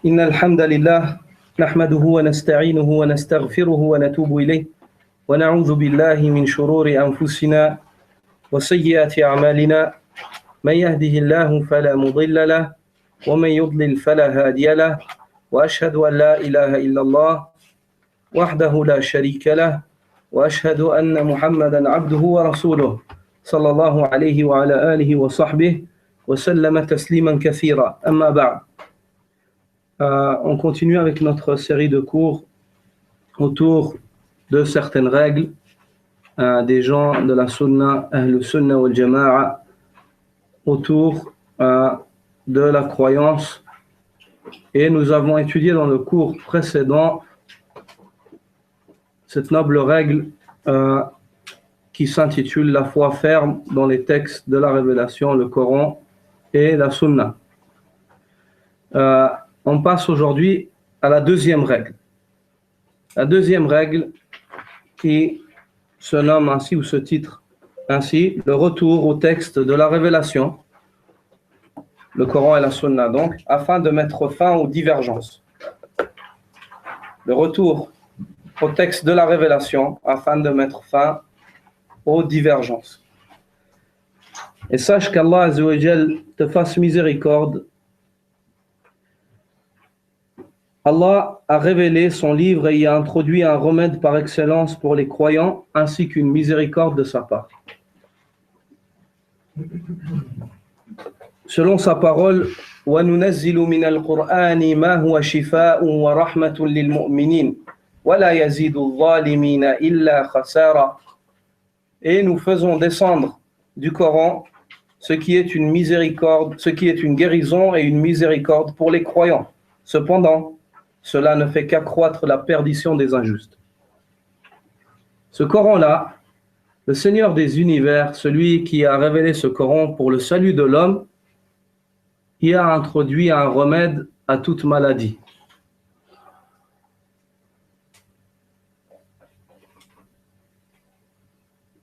إن الحمد لله نحمده ونستعينه ونستغفره ونتوب إليه ونعوذ بالله من شرور أنفسنا وسيئات أعمالنا من يهده الله فلا مضل له ومن يضلل فلا هادي له وأشهد أن لا إله إلا الله وحده لا شريك له وأشهد أن محمدا عبده ورسوله صلى الله عليه وعلى آله وصحبه وسلم تسليما كثيرا أما بعد. On continue avec notre série de cours autour de certaines règles des gens de la Sunna, Ahl Sunna wal Jama'a, autour de la croyance. Et nous avons étudié dans le cours précédent cette noble règle qui s'intitule la foi ferme dans les textes de la révélation, le Coran et la Sunna. On passe aujourd'hui à la deuxième règle. La deuxième règle qui se nomme ainsi ou se titre ainsi, le retour au texte de la révélation, le Coran et la Sunna donc, afin de mettre fin aux divergences. Le retour au texte de la révélation afin de mettre fin aux divergences. Et sache qu'Allah Azza wa Jal te fasse miséricorde. Allah a révélé son livre et y a introduit un remède par excellence pour les croyants ainsi qu'une miséricorde de sa part. Selon sa parole, وَنُنَزِّلُ مِنَ الْقُرْآنِ مَا هُوَ شِفَاءٌ وَرَحْمَةٌ لِلْمُؤْمِنِينَ وَلَا يَزِيدُ الظَّالِمِينَ إِلَّا خَسَارًا. Et nous faisons descendre du Coran ce qui est une miséricorde, ce qui est une guérison et une miséricorde pour les croyants. Cependant, cela ne fait qu'accroître la perdition des injustes. Ce Coran-là, le Seigneur des univers, celui qui a révélé ce Coran pour le salut de l'homme, y a introduit un remède à toute maladie.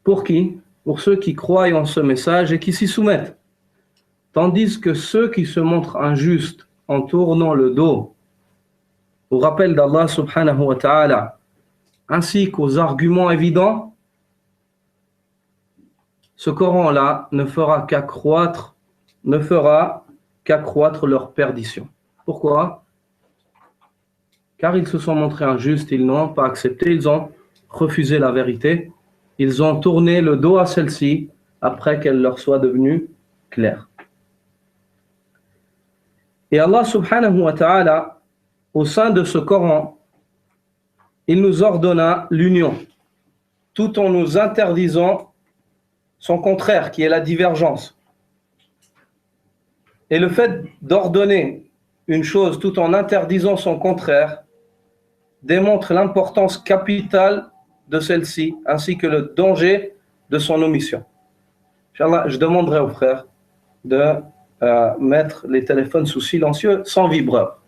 Pour qui? Pour ceux qui croient en ce message et qui s'y soumettent. Tandis que ceux qui se montrent injustes en tournant le dos au rappel d'Allah subhanahu wa ta'ala, ainsi qu'aux arguments évidents, ce Coran-là ne fera qu'accroître leur perdition. Pourquoi? Car ils se sont montrés injustes, ils n'ont pas accepté, ils ont refusé la vérité, ils ont tourné le dos à celle-ci après qu'elle leur soit devenue claire. Et Allah subhanahu wa ta'ala, au sein de ce Coran, il nous ordonna l'union, tout en nous interdisant son contraire, qui est la divergence. Et le fait d'ordonner une chose tout en interdisant son contraire démontre l'importance capitale de celle-ci, ainsi que le danger de son omission. Inch'Allah, je demanderai aux frères de mettre les téléphones sous silencieux sans vibreur.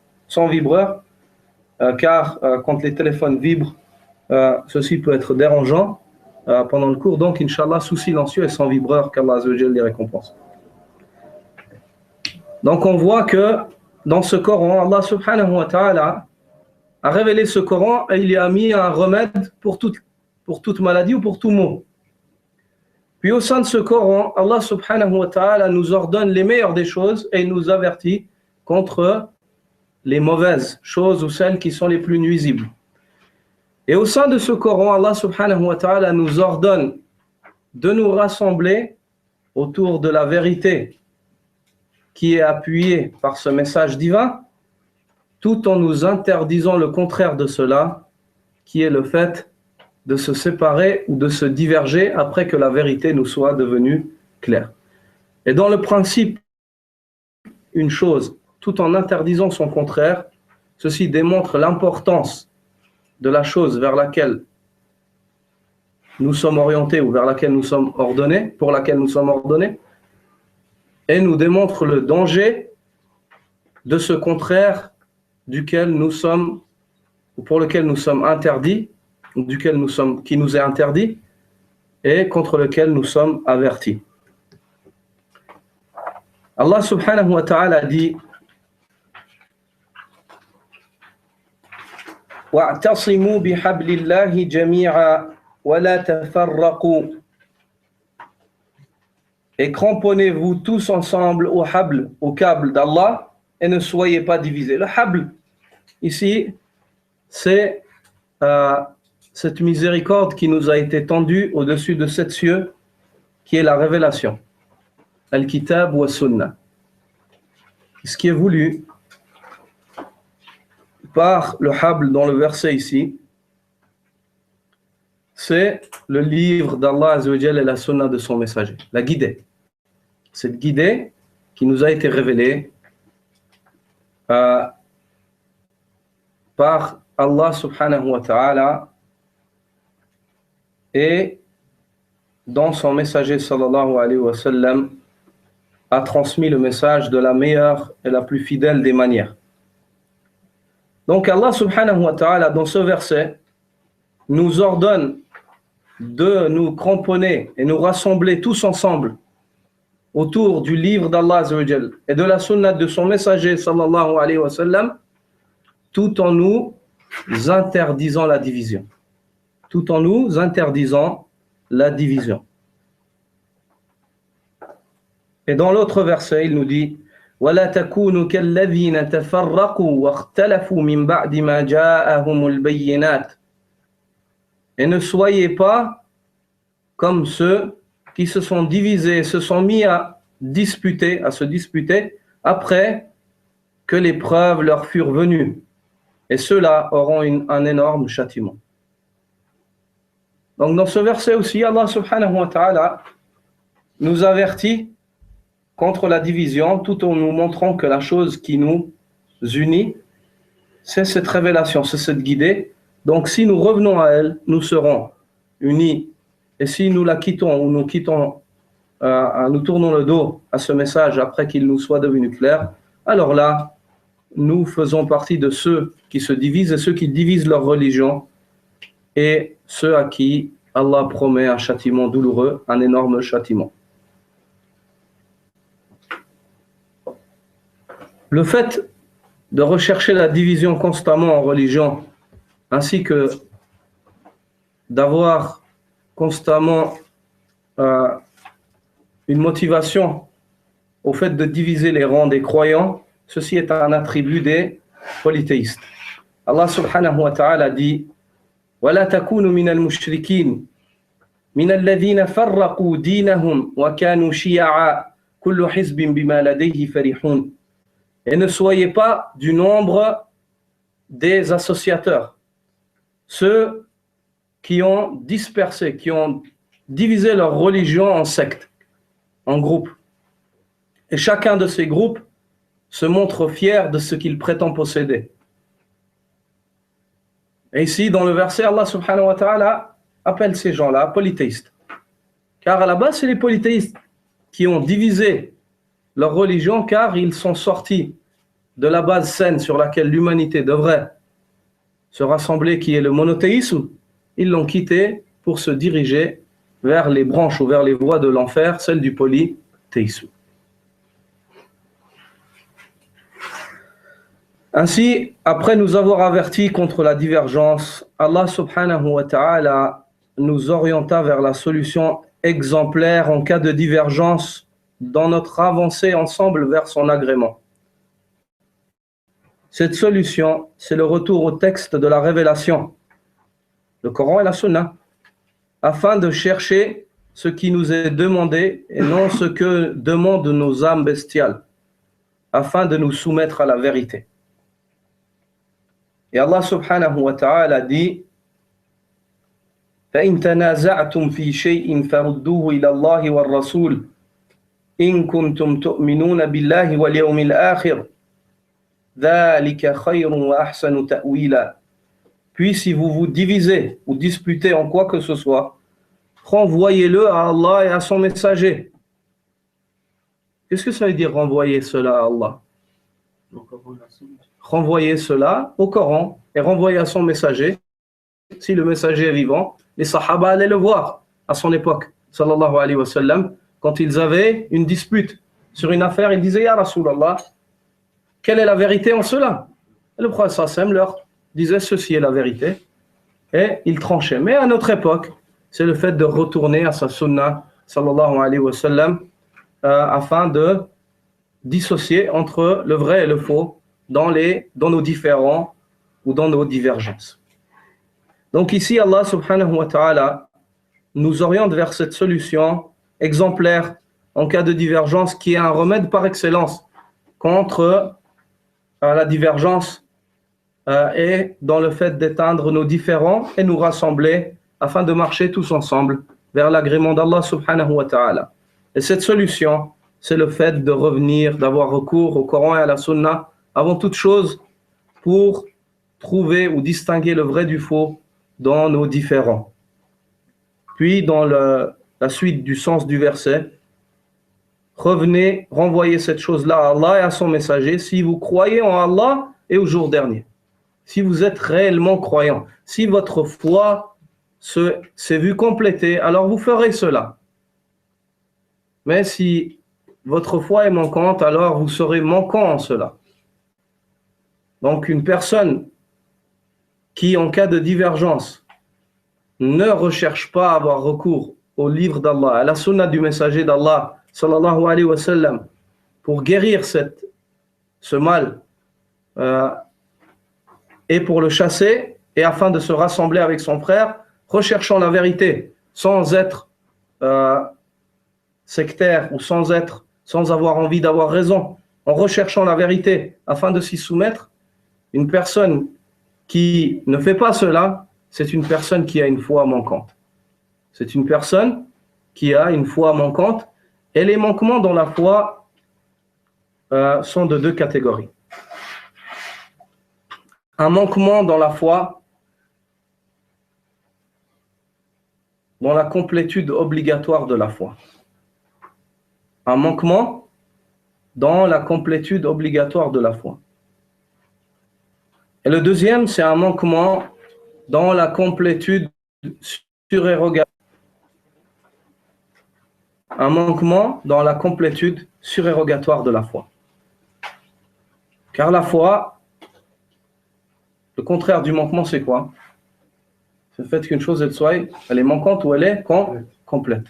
Car quand les téléphones vibrent, ceci peut être dérangeant pendant le cours. Donc, Inch'Allah, sous silencieux et sans vibreur, qu'Allah Azza wa Jal les récompense. Donc, on voit que dans ce Coran, Allah subhanahu wa ta'ala a révélé ce Coran et il y a mis un remède pour toute maladie ou pour tout mot. Puis au sein de ce Coran, Allah subhanahu wa ta'ala nous ordonne les meilleures des choses et il nous avertit contre les mauvaises choses ou celles qui sont les plus nuisibles. Et au sein de ce Coran, Allah subhanahu wa ta'ala nous ordonne de nous rassembler autour de la vérité qui est appuyée par ce message divin, tout en nous interdisant le contraire de cela, qui est le fait de se séparer ou de se diverger après que la vérité nous soit devenue claire. Et dans le principe, une chose, tout en interdisant son contraire, ceci démontre l'importance de la chose vers laquelle nous sommes orientés ou vers laquelle nous sommes ordonnés, pour laquelle nous sommes ordonnés, et nous démontre le danger de ce contraire duquel nous sommes, ou pour lequel nous sommes interdits, qui nous est interdit, et contre lequel nous sommes avertis. Allah subhanahu wa ta'ala dit واعتصموا بحبل الله جميعا ولا تفرقوا. Et cramponnez-vous tous ensemble au habl, au câble d'Allah, et ne soyez pas divisés. Le habl, ici, c'est cette miséricorde qui nous a été tendue au-dessus de 7 cieux, qui est la révélation. Al-Kitab wa Sunnah. Ce qui est voulu par le habl dans le verset ici, c'est le livre d'Allah Azza wa Jalla et la Sunnah de son messager, la guidée. Cette guidée qui nous a été révélée par Allah subhanahu wa ta'ala et dont son messager sallallahu alayhi wa sallam a transmis le message de la meilleure et la plus fidèle des manières. Donc Allah subhanahu wa ta'ala dans ce verset nous ordonne de nous cramponner et nous rassembler tous ensemble autour du livre d'Allah Azza wa Jal et de la sunna de son messager sallallahu alayhi wa sallam, tout en nous interdisant la division. Tout en nous interdisant la division. Et dans l'autre verset, il nous dit وَلَا تَكُونُوا كَالَّذِينَ تَفَرَّقُوا وَاخْتَلَفُوا مِنْ بَعْدِ مَا جَاءَهُمُ الْبَيِّنَاتِ. Et ne soyez pas comme ceux qui se sont divisés, se sont mis à se disputer après que les preuves leur furent venues. Et ceux-là auront un énorme châtiment. Donc dans ce verset aussi, Allah subhanahu wa ta'ala nous avertit contre la division, tout en nous montrant que la chose qui nous unit, c'est cette révélation, c'est cette guidée. Donc si nous revenons à elle, nous serons unis. Et si nous la quittons ou nous tournons le dos à ce message après qu'il nous soit devenu clair, alors là, nous faisons partie de ceux qui se divisent et ceux qui divisent leur religion et ceux à qui Allah promet un châtiment douloureux, un énorme châtiment. Le fait de rechercher la division constamment en religion, ainsi que d'avoir constamment une motivation au fait de diviser les rangs des croyants, ceci est un attribut des polythéistes. Allah subhanahu wa ta'ala dit وَلَا تَكُونُوا مِنَ الْمُشْرِكِينَ مِنَ الَّذِينَ فَرَّقُوا دِينَهُمْ وَكَانُوا شِيَعًا كُلُّ حِزْبٍ بِمَا لَدَيْهِ فَرِحُونَ. Et ne soyez pas du nombre des associateurs, ceux qui ont dispersé, qui ont divisé leur religion en sectes, en groupes. Et chacun de ces groupes se montre fier de ce qu'il prétend posséder. Et ici, dans le verset, Allah subhanahu wa ta'ala appelle ces gens-là polythéistes. Car à la base, c'est les polythéistes qui ont divisé leur religion, car ils sont sortis de la base saine sur laquelle l'humanité devrait se rassembler, qui est le monothéisme. Ils l'ont quitté pour se diriger vers les branches ou vers les voies de l'enfer, celle du polythéisme. Ainsi, après nous avoir avertis contre la divergence, Allah subhanahu wa ta'ala nous orienta vers la solution exemplaire en cas de divergence dans notre avancée ensemble vers son agrément. Cette solution, c'est le retour au texte de la révélation, le Coran et la Sunna, afin de chercher ce qui nous est demandé et non ce que demandent nos âmes bestiales, afin de nous soumettre à la vérité. Et Allah subhanahu wa ta'ala dit فَإِن تَنَازَعْتُمْ فِي شَيْءٍ فَرُدُّوهُ إِلَى اللَّهِ وَالرَّسُولِ إِن كُنتُمْ تُؤْمِنُونَ بِاللَّهِ وَالْيَوْمِ الْآخِرِ ذَلِكَ خَيْرٌ وَأَحْسَنُ تَأْوِيلًا. Puis si vous vous divisez ou disputez en quoi que ce soit, renvoyez-le à Allah et à son messager. Qu'est-ce que ça veut dire renvoyer cela à Allah? Renvoyer cela au Coran et renvoyer à son messager. Si le messager est vivant, les Sahaba allaient le voir à son époque, sallallahu alayhi wa sallam, quand ils avaient une dispute sur une affaire, ils disaient Ya Rasulallah, quelle est la vérité en cela? Et le prophète sallam leur disait ceci est la vérité, et il tranchait. Mais à notre époque, c'est le fait de retourner à sa sunna, sallallahu alayhi wa sallam, afin de dissocier entre le vrai et le faux dans nos différends ou dans nos divergences. Donc ici, Allah subhanahu wa ta'ala nous oriente vers cette solution exemplaire en cas de divergence qui est un remède par excellence contre la divergence et dans le fait d'éteindre nos différends et nous rassembler afin de marcher tous ensemble vers l'agrément d'Allah subhanahu wa ta'ala. Et cette solution, c'est le fait de revenir, d'avoir recours au Coran et à la Sunna avant toute chose pour trouver ou distinguer le vrai du faux dans nos différends. Puis, dans la suite du sens du verset, revenez, renvoyez cette chose-là à Allah et à son messager si vous croyez en Allah et au jour dernier. Si vous êtes réellement croyant, si votre foi s'est vue complétée, alors vous ferez cela. Mais si votre foi est manquante, alors vous serez manquant en cela. Donc une personne qui, en cas de divergence, ne recherche pas à avoir recours au livre d'Allah, à la sunna du messager d'Allah, sallallahu alayhi wa sallam, pour guérir ce mal et pour le chasser, et afin de se rassembler avec son frère, recherchant la vérité, sans être sectaire ou sans avoir envie d'avoir raison, en recherchant la vérité afin de s'y soumettre. Une personne qui ne fait pas cela, c'est une personne qui a une foi manquante. C'est une personne qui a une foi manquante, et les manquements dans la foi sont de deux catégories. Un manquement dans la foi, dans la complétude obligatoire de la foi. Un manquement dans la complétude obligatoire de la foi. Et le deuxième, c'est un manquement dans la complétude surérogatoire. Un manquement dans la complétude surérogatoire de la foi. Car la foi, le contraire du manquement, c'est quoi? C'est le fait qu'une chose elle est manquante ou elle est complète.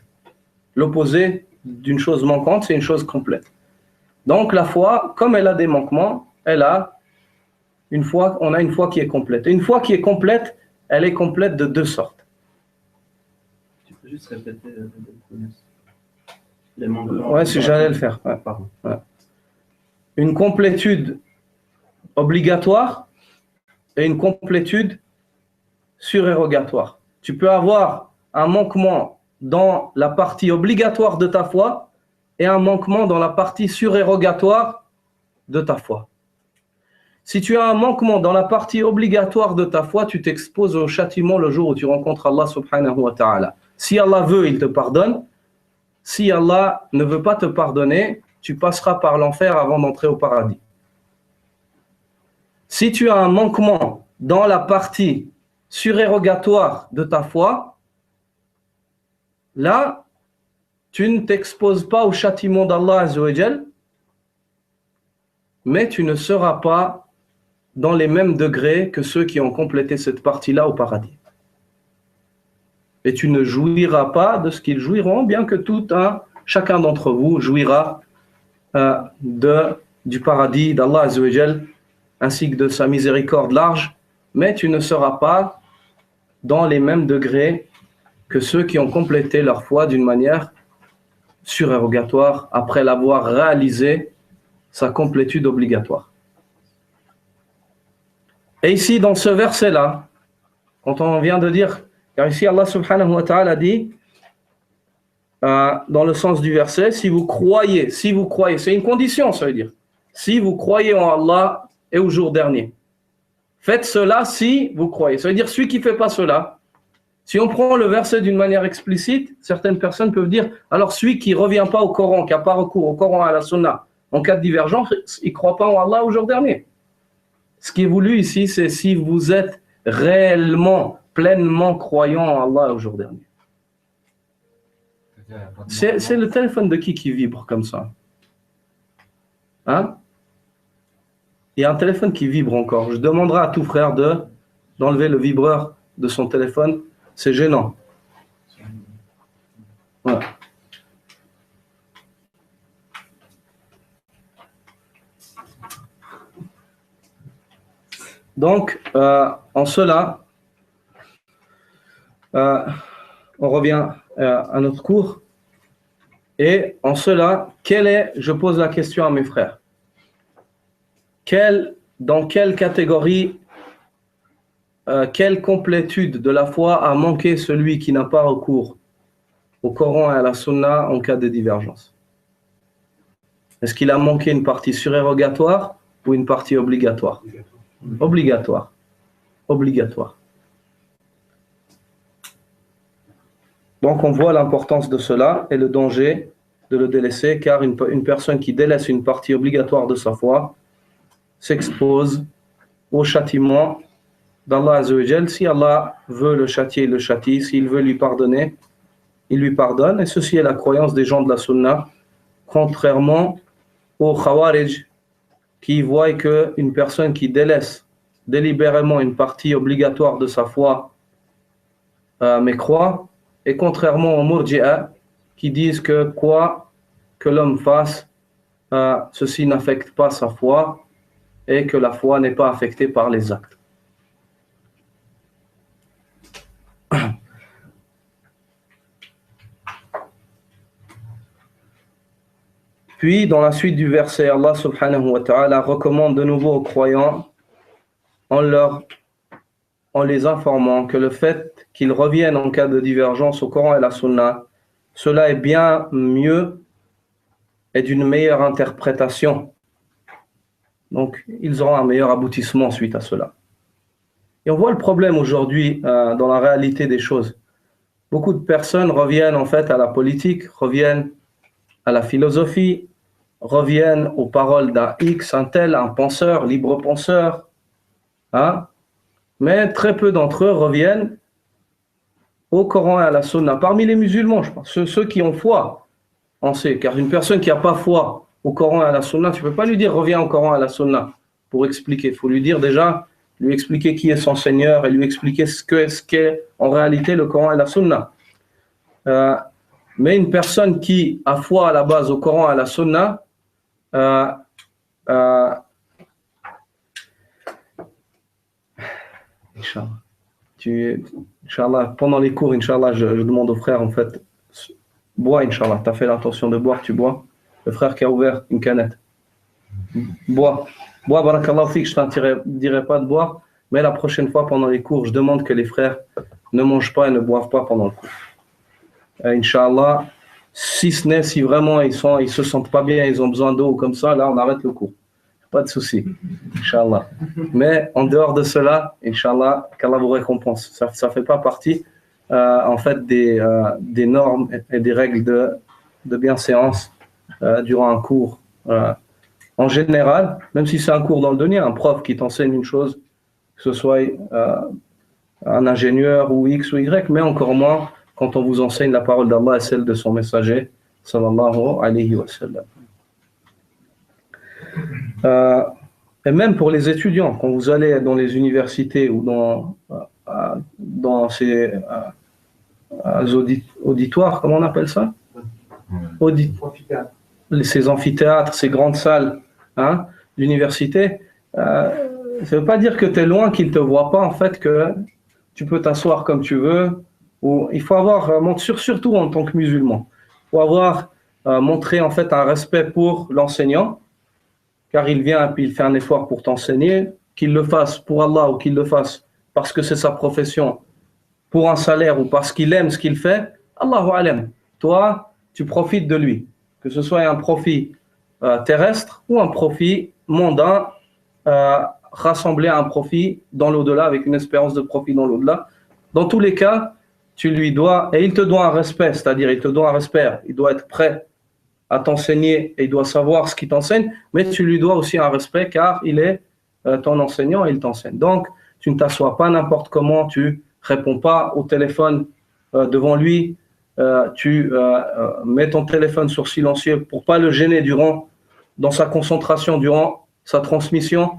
L'opposé d'une chose manquante, c'est une chose complète. Donc la foi, comme elle a des manquements, on a une foi qui est complète. Et une foi qui est complète, elle est complète de deux sortes. Tu peux juste répéter les manquements? Ouais, si j'allais le faire. Ouais. Ouais. Une complétude obligatoire et une complétude surérogatoire. Tu peux avoir un manquement dans la partie obligatoire de ta foi et un manquement dans la partie surérogatoire de ta foi. Si tu as un manquement dans la partie obligatoire de ta foi, tu t'exposes au châtiment le jour où tu rencontres Allah subhanahu wa ta'ala. Si Allah veut, il te pardonne. Si Allah ne veut pas te pardonner, tu passeras par l'enfer avant d'entrer au paradis. Si tu as un manquement dans la partie surérogatoire de ta foi, là, tu ne t'exposes pas au châtiment d'Allah Azza wa Jal, mais tu ne seras pas dans les mêmes degrés que ceux qui ont complété cette partie-là au paradis. Et tu ne jouiras pas de ce qu'ils jouiront, bien que chacun d'entre vous jouira du paradis d'Allah Azza wa Jal, ainsi que de sa miséricorde large, mais tu ne seras pas dans les mêmes degrés que ceux qui ont complété leur foi d'une manière surérogatoire après l'avoir réalisé sa complétude obligatoire. Et ici, dans ce verset-là, quand on vient de dire, car ici Allah subhanahu wa ta'ala dit, dans le sens du verset, si vous croyez, c'est une condition, ça veut dire, si vous croyez en Allah et au jour dernier. Faites cela si vous croyez. Ça veut dire, celui qui ne fait pas cela, si on prend le verset d'une manière explicite, certaines personnes peuvent dire, alors celui qui ne revient pas au Coran, qui n'a pas recours au Coran et à la Sunna, en cas de divergence, il ne croit pas en Allah au jour dernier. Ce qui est voulu ici, c'est si vous êtes réellement, pleinement croyant en Allah au jour dernier. C'est le téléphone de qui vibre comme ça? Hein? Il y a un téléphone qui vibre encore. Je demanderai à tout frère de d'enlever le vibreur de son téléphone, c'est gênant. Voilà. Donc, en cela, on revient à notre cours. Et en cela, je pose la question à mes frères, dans quelle catégorie, quelle complétude de la foi a manqué celui qui n'a pas recours au Coran et à la Sunna en cas de divergence? Est-ce qu'il a manqué une partie surérogatoire ou une partie obligatoire? Obligatoire. Obligatoire. Donc on voit l'importance de cela et le danger de le délaisser, car une personne qui délaisse une partie obligatoire de sa foi s'expose au châtiment d'Allah Azza wa Jal. Si Allah veut le châtier, il le châtie. S'il veut lui pardonner, il lui pardonne. Et ceci est la croyance des gens de la Sunna, contrairement aux Khawarij qui voient qu'une personne qui délaisse délibérément une partie obligatoire de sa foi mécroit, et contrairement aux Murji'a qui disent que quoi que l'homme fasse, ceci n'affecte pas sa foi et que la foi n'est pas affectée par les actes. Puis, dans la suite du verset, Allah subhanahu wa ta'ala recommande de nouveau aux croyants en les informant que le fait qu'ils reviennent en cas de divergence au Coran et la Sunna, cela est bien mieux et d'une meilleure interprétation. Donc, ils auront un meilleur aboutissement suite à cela. Et on voit le problème aujourd'hui dans la réalité des choses. Beaucoup de personnes reviennent en fait à la politique, reviennent à la philosophie, reviennent aux paroles d'un X, un tel, un penseur, libre penseur. Mais très peu d'entre eux reviennent au Coran et à la Sunna. Parmi les musulmans, je pense, ceux qui ont foi en ces, car une personne qui n'a pas foi au Coran et à la Sunna, tu ne peux pas lui dire reviens au Coran et à la Sunna pour expliquer. Il faut lui dire déjà, lui expliquer qui est son Seigneur et lui expliquer ce qu'est en réalité le Coran et la Sunna. Mais une personne qui a foi à la base au Coran et à la Sunna, Inch'Allah, pendant les cours, Inch'Allah, je demande aux frères, en fait, bois, Inch'Allah, tu as fait l'intention de boire, tu bois. Le frère qui a ouvert une canette. Bois, barakallahu fik, je ne dirai pas de boire, mais la prochaine fois, pendant les cours, je demande que les frères ne mangent pas et ne boivent pas pendant le cours. Inch'Allah, si ce n'est si vraiment ils se sentent pas bien, ils ont besoin d'eau comme ça, là, on arrête le cours. Pas de souci, Inch'Allah. Mais en dehors de cela, Inch'Allah, qu'Allah vous récompense. Ça ne fait pas partie, en fait, des normes et des règles de bienséance durant un cours. En général, même si c'est un cours dans le dunya, un prof qui t'enseigne une chose, que ce soit un ingénieur ou X ou Y, mais encore moins quand on vous enseigne la parole d'Allah et celle de son messager, sallallahu alayhi wa sallam. Et même pour les étudiants, quand vous allez dans les universités ou dans ces auditoires, comment on appelle ça? Ces amphithéâtres, ces grandes salles d'université, ça ne veut pas dire que tu es loin, qu'ils ne te voient pas, en fait, que tu peux t'asseoir comme tu veux. Ou, il faut avoir, surtout en tant que musulman, il faut avoir montré en fait un respect pour l'enseignant, car il vient et puis il fait un effort pour t'enseigner, qu'il le fasse pour Allah ou qu'il le fasse parce que c'est sa profession, pour un salaire ou parce qu'il aime ce qu'il fait, Allahu alam. Toi, tu profites de lui, que ce soit un profit terrestre ou un profit mondain, rassemblé à un profit dans l'au-delà, avec une espérance de profit dans l'au-delà. Dans tous les cas, tu lui dois, et il te doit un respect, c'est-à-dire il te doit un respect, il doit être prêt à t'enseigner et il doit savoir ce qu'il t'enseigne, mais tu lui dois aussi un respect car il est ton enseignant et il t'enseigne. Donc, tu ne t'assois pas n'importe comment, tu réponds pas au téléphone devant lui, tu mets ton téléphone sur silencieux pour pas le gêner dans sa concentration, durant sa transmission,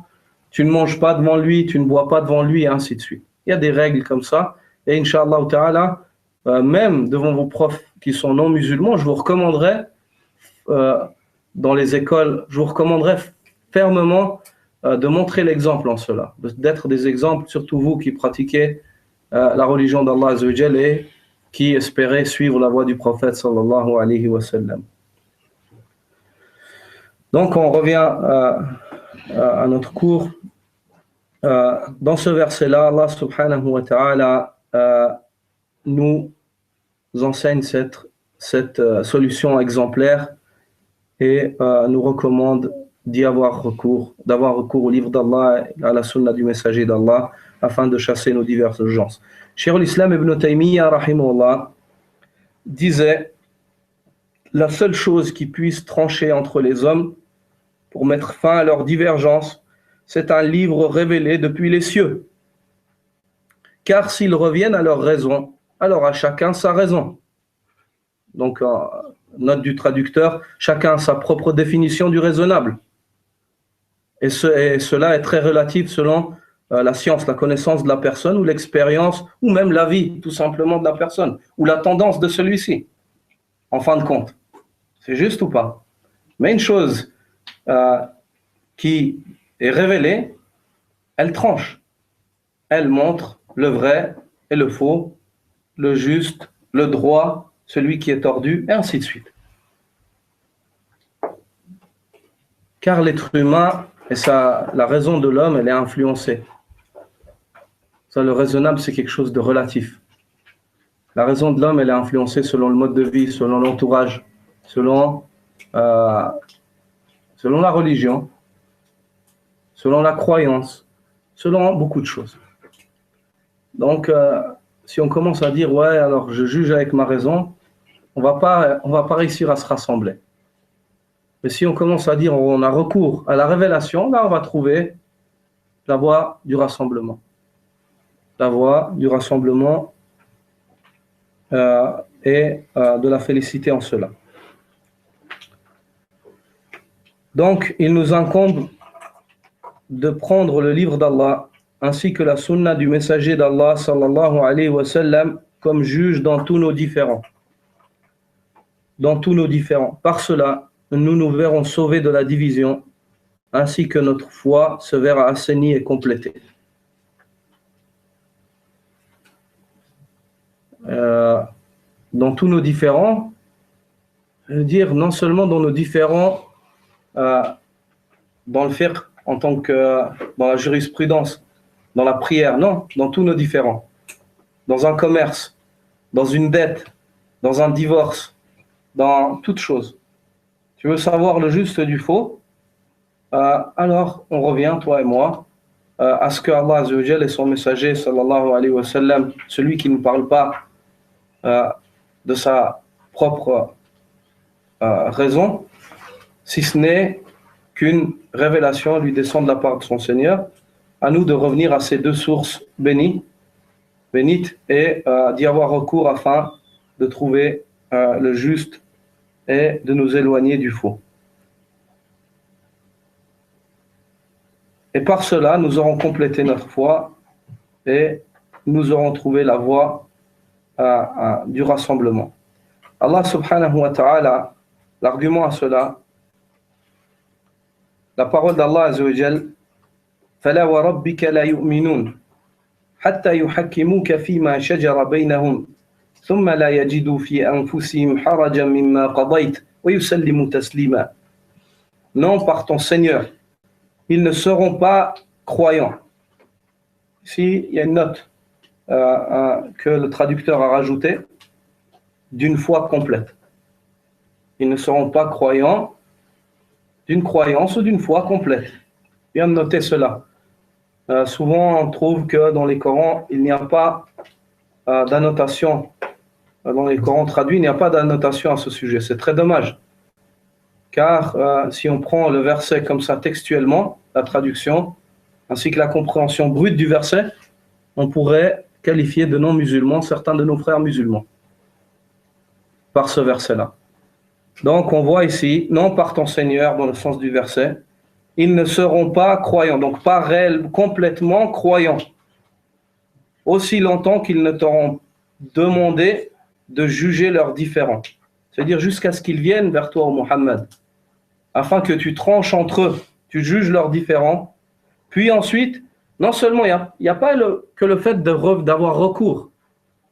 tu ne manges pas devant lui, tu ne bois pas devant lui et ainsi de suite. Il y a des règles comme ça. Et Inch'Allah Ta'ala, même devant vos profs qui sont non musulmans, je vous recommanderais, dans les écoles, je vous recommanderais fermement de montrer l'exemple en cela, d'être des exemples, surtout vous qui pratiquez la religion d'Allah Azza wa Jal et qui espérez suivre la voie du prophète sallallahu alayhi wa sallam. Donc on revient à notre cours. Dans ce verset-là, Allah subhanahu wa ta'ala nous enseigne cette solution exemplaire et nous recommande d'avoir recours au livre d'Allah et à la sunna du messager d'Allah afin de chasser nos diverses urgences. Cheikh al-Islam Ibn Taymiyyah rahimahullah disait: la seule chose qui puisse trancher entre les hommes pour mettre fin à leurs divergences, c'est un livre révélé depuis les cieux. Car s'ils reviennent à leur raison, alors à chacun sa raison. Donc, note du traducteur, chacun a sa propre définition du raisonnable. Et cela est très relatif selon la science, la connaissance de la personne ou l'expérience ou même la vie tout simplement de la personne ou la tendance de celui-ci, en fin de compte. C'est juste ou pas? Mais une chose qui est révélée, elle tranche. Elle montre le vrai et le faux, le juste, le droit, celui qui est tordu, et ainsi de suite. Car l'être humain, et la raison de l'homme, elle est influencée. Ça, le raisonnable, c'est quelque chose de relatif. La raison de l'homme, elle est influencée selon le mode de vie, selon l'entourage, selon la religion, selon la croyance, selon beaucoup de choses. Donc, si on commence à dire, ouais, alors je juge avec ma raison, on va pas réussir à se rassembler. Mais si on commence à dire, on a recours à la révélation, là, on va trouver la voie du rassemblement. La voie du rassemblement et de la félicité en cela. Donc, il nous incombe de prendre le livre d'Allah ainsi que la sunna du messager d'Allah sallallahu alayhi wa sallam comme juge dans tous nos différends. Dans tous nos différends. Par cela, nous nous verrons sauvés de la division ainsi que notre foi se verra assainie et complétée. Dans tous nos différends, je veux dire non seulement dans nos différends dans le fiqh en tant que dans la jurisprudence, dans la prière, non, dans tous nos différends, dans un commerce, dans une dette, dans un divorce, dans toute chose. Tu veux savoir le juste du faux, alors on revient, toi et moi, à ce que Allah Azza wa Jal et son messager sallallahu alayhi wa sallam, celui qui ne parle pas de sa propre raison, si ce n'est qu'une révélation lui descend de la part de son Seigneur, à nous de revenir à ces deux sources bénites et d'y avoir recours afin de trouver le juste et de nous éloigner du faux. Et par cela, nous aurons complété notre foi et nous aurons trouvé la voie du rassemblement. Allah subhanahu wa ta'ala, l'argument à cela, la parole d'Allah azza wa jal, فَلَا وَرَبِّكَ لَا يُؤْمِنُونَ حَتَّى يُحَكِّمُوكَ فِي مَا شَجَرَ بَيْنَهُمْ ثُمَّ لَا يَجِدُوا فِي أَنفُسِهِمْ حَرَجًا مِمَّا قَضَيْتَ وَيُسَلِّمُوا تَسْلِيمًا. Non, par ton Seigneur, ils ne seront pas croyants. Ici, il y a une note que le traducteur a rajoutée, d'une foi complète. Ils ne seront pas croyants d'une croyance ou d'une foi complète. Bien de noter cela. Souvent, on trouve que dans les Corans, il n'y a pas d'annotation. Dans les Corans traduits, il n'y a pas d'annotation à ce sujet. C'est très dommage. Car si on prend le verset comme ça textuellement, la traduction, ainsi que la compréhension brute du verset, on pourrait qualifier de non-musulmans certains de nos frères musulmans par ce verset-là. Donc on voit ici, non par ton Seigneur dans le sens du verset, ils ne seront pas croyants, donc pas réels, complètement croyants. aussi longtemps qu'ils ne t'auront demandé de juger leurs différends. C'est-à-dire jusqu'à ce qu'ils viennent vers toi, Muhammad, afin que tu tranches entre eux, tu juges leurs différends. Puis ensuite, non seulement il n'y a pas que le fait d'avoir recours,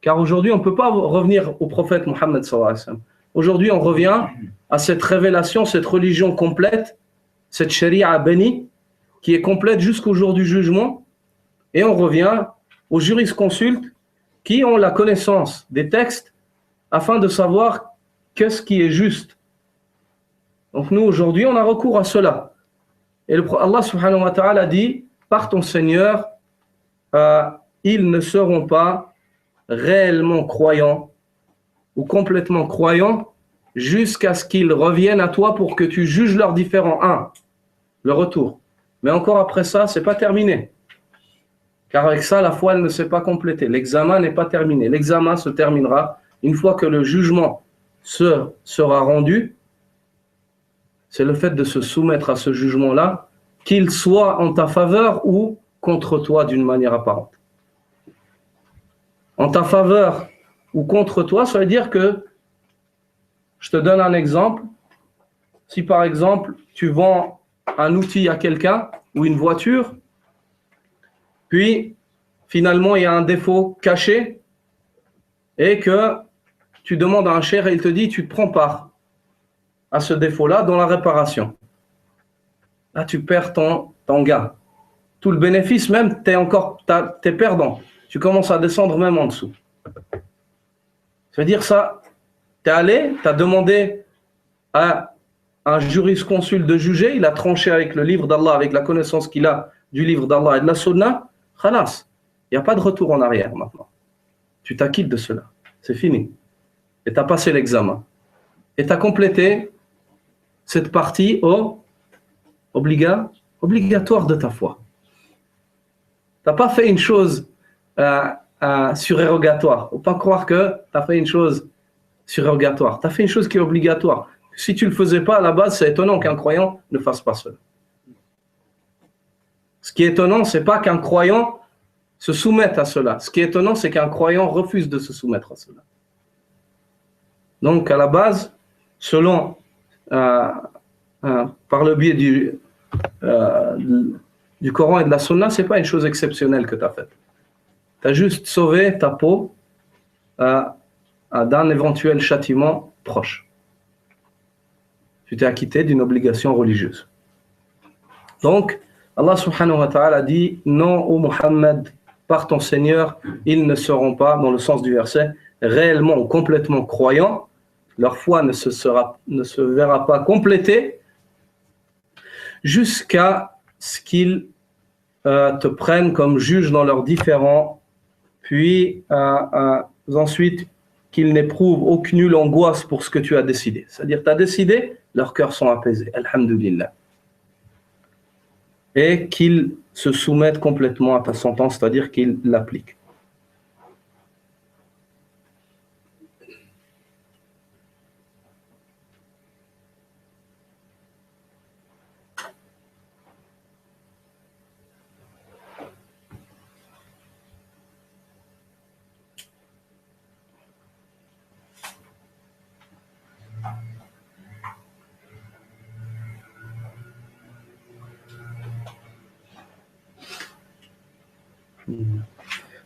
car aujourd'hui on ne peut pas revenir au prophète Muhammad sallallahu alayhi wa sallam. Aujourd'hui on revient à cette révélation, cette religion complète, cette sharia bénie, qui est complète jusqu'au jour du jugement, et on revient aux jurisconsultes qui ont la connaissance des textes afin de savoir qu'est-ce qui est juste. Donc nous aujourd'hui on a recours à cela. Et Allah subhanahu wa ta'ala dit, par ton Seigneur, ils ne seront pas réellement croyants ou complètement croyants jusqu'à ce qu'ils reviennent à toi pour que tu juges leurs différends. Le retour. Mais encore après ça, c'est pas terminé. Car avec ça, la foi elle ne s'est pas complétée. L'examen n'est pas terminé. L'examen se terminera une fois que le jugement sera rendu. C'est le fait de se soumettre à ce jugement-là, qu'il soit en ta faveur ou contre toi d'une manière apparente. En ta faveur ou contre toi, ça veut dire que, je te donne un exemple, si par exemple tu vends un outil à quelqu'un ou une voiture, puis finalement il y a un défaut caché et que tu demandes à un cher et il te dit tu te prends part à ce défaut-là dans la réparation. Là tu perds ton gain. Tout le bénéfice même, t'es perdant. Tu commences à descendre même en dessous. Ça veut dire ça, tu es allé, tu as demandé à un jurisconsulte de juger, il a tranché avec le livre d'Allah, avec la connaissance qu'il a du livre d'Allah et de la Sunna, khalas, il n'y a pas de retour en arrière maintenant. Tu t'acquittes de cela, c'est fini. Et tu as passé l'examen. Et tu as complété cette partie obligatoire de ta foi. Tu n'as pas fait une chose surérogatoire. Il ne faut pas croire que tu as fait une chose surérogatoire. Tu as fait une chose qui est obligatoire. Si tu ne le faisais pas, à la base, c'est étonnant qu'un croyant ne fasse pas cela. Ce qui est étonnant, ce n'est pas qu'un croyant se soumette à cela. Ce qui est étonnant, c'est qu'un croyant refuse de se soumettre à cela. Donc, à la base, selon, par le biais du Coran et de la Sunna, ce n'est pas une chose exceptionnelle que tu as faite. Tu as juste sauvé ta peau d'un éventuel châtiment proche. Tu t'es acquitté d'une obligation religieuse. Donc, Allah subhanahu wa ta'ala dit, non, ô Muhammad, par ton Seigneur, ils ne seront pas, dans le sens du verset, réellement ou complètement croyants. Leur foi ne se verra pas complétée jusqu'à ce qu'ils te prennent comme juge dans leurs différends, puis ensuite qu'ils n'éprouvent aucune nulle angoisse pour ce que tu as décidé. C'est-à-dire, tu as décidé, leurs cœurs sont apaisés, alhamdulillah. Et qu'ils se soumettent complètement à ta sentence, c'est-à-dire qu'ils l'appliquent.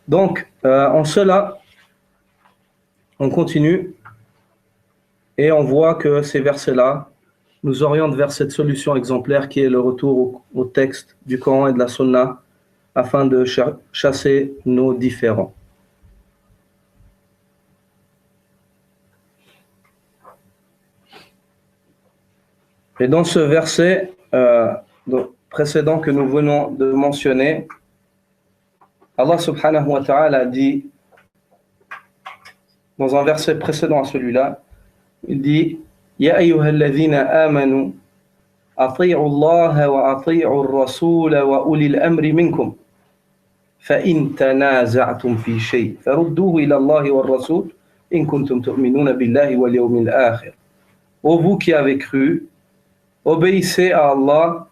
Donc, en cela, on continue et on voit que ces versets-là nous orientent vers cette solution exemplaire qui est le retour au texte du Coran et de la Sunna afin de chasser nos différends. Et dans ce verset précédent que nous venons de mentionner, Allah subhanahu wa ta'ala dit, dans un verset précédent à celui-là, il dit Ya ayyuhalladhina amanu ati'u Allah wa ati'u ar-rasul wa ulil amri minkum fa in tanaza'tum fi shay farudduhu ila Allah wa ar-rasul in kuntum tu'minuna billahi wal yawmil akhir. Ô vous qui avez cru, obéissez à Allah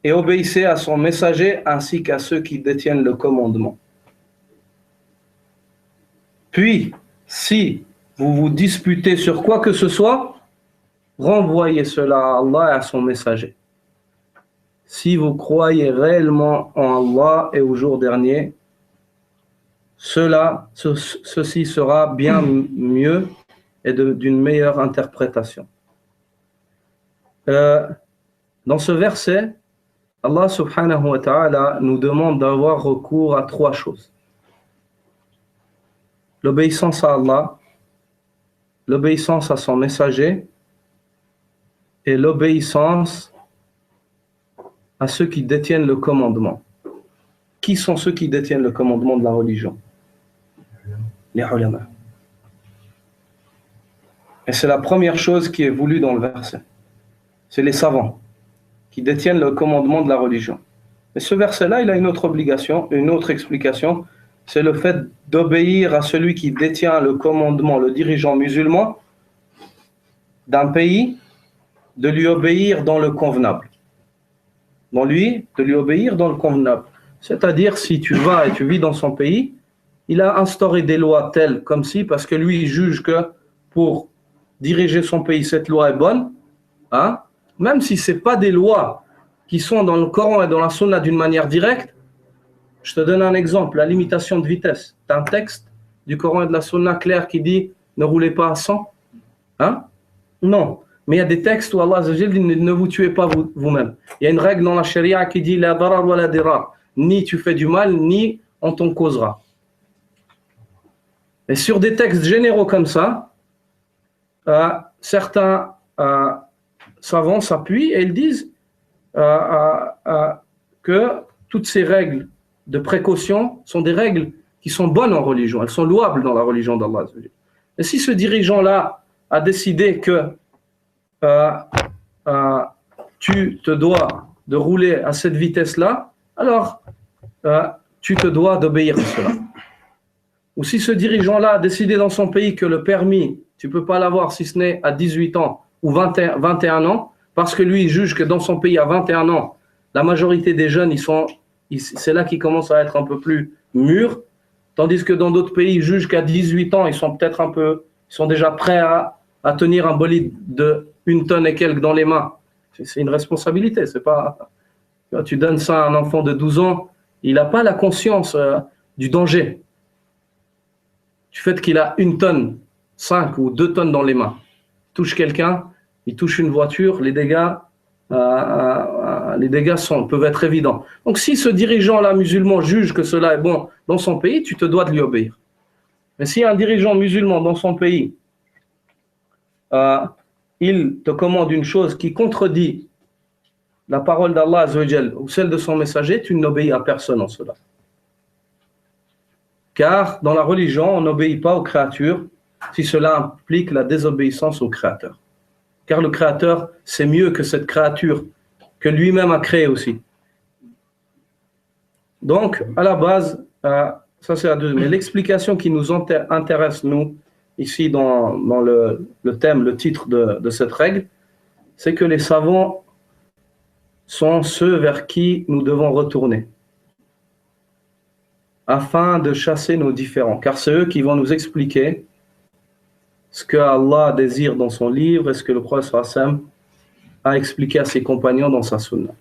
et obéissez à son messager ainsi qu'à ceux qui détiennent le commandement. Puis, si vous vous disputez sur quoi que ce soit, renvoyez cela à Allah et à son messager. Si vous croyez réellement en Allah et au jour dernier, ceci sera bien mieux et d'une meilleure interprétation. Dans ce verset, Allah subhanahu wa ta'ala nous demande d'avoir recours à 3 choses. L'obéissance à Allah, l'obéissance à son messager et l'obéissance à ceux qui détiennent le commandement. Qui sont ceux qui détiennent le commandement de la religion? Les ulama. Et c'est la première chose qui est voulue dans le verset. C'est les savants qui détiennent le commandement de la religion. Et ce verset-là, il a une autre obligation, une autre explication, c'est le fait d'obéir à celui qui détient le commandement, le dirigeant musulman d'un pays, de lui obéir dans le convenable. De lui obéir dans le convenable. C'est-à-dire, si tu vas et tu vis dans son pays, il a instauré des lois telles comme si, parce que lui, il juge que pour diriger son pays, cette loi est bonne, hein, même si ce n'est pas des lois qui sont dans le Coran et dans la Sunna d'une manière directe. Je te donne un exemple, la limitation de vitesse. Tu as un texte du Coran et de la Sunna clair qui dit ne roulez pas à 100, hein? Non. Mais il y a des textes où Allah Azza wa Jalla dit ne vous tuez pas vous-même. Il y a une règle dans la charia qui dit la darar wa la dirar. Ni tu fais du mal, ni on t'en causera. Et sur des textes généraux comme ça, certains savants s'appuient et ils disent que toutes ces règles de précaution sont des règles qui sont bonnes en religion, elles sont louables dans la religion d'Allah. Et si ce dirigeant-là a décidé que tu te dois de rouler à cette vitesse-là, alors tu te dois d'obéir à cela. Ou si ce dirigeant-là a décidé dans son pays que le permis, tu ne peux pas l'avoir si ce n'est à 18 ans ou 21 ans, parce que lui, il juge que dans son pays, à 21 ans, la majorité des jeunes, c'est là qu'ils commencent à être un peu plus mûrs, tandis que dans d'autres pays, ils jugent qu'à 18 ans, ils sont déjà prêts à tenir un bolide de 1 tonne et quelques dans les mains. C'est une responsabilité, c'est pas... Tu donnes ça à un enfant de 12 ans, il n'a pas la conscience du danger. Du fait qu'il a 1 tonne, 5 ou 2 tonnes dans les mains. Il touche quelqu'un, il touche une voiture, les dégâts peuvent être évidents. Donc si ce dirigeant-là musulman juge que cela est bon dans son pays, tu te dois de lui obéir. Mais si un dirigeant musulman dans son pays, il te commande une chose qui contredit la parole d'Allah Azza wa Jal ou celle de son messager, tu n'obéis à personne en cela. Car dans la religion, on n'obéit pas aux créatures si cela implique la désobéissance au Créateur. Car le Créateur, c'est mieux que cette créature que lui-même a créée aussi. Donc, à la base, ça c'est la deuxième. Mais l'explication qui nous intéresse, nous, ici dans le thème, le titre de cette règle, c'est que les savants sont ceux vers qui nous devons retourner afin de chasser nos différends. Car c'est eux qui vont nous expliquer ce que Allah désire dans son livre et ce que le prophète sallam a expliqué à ses compagnons dans sa sunna.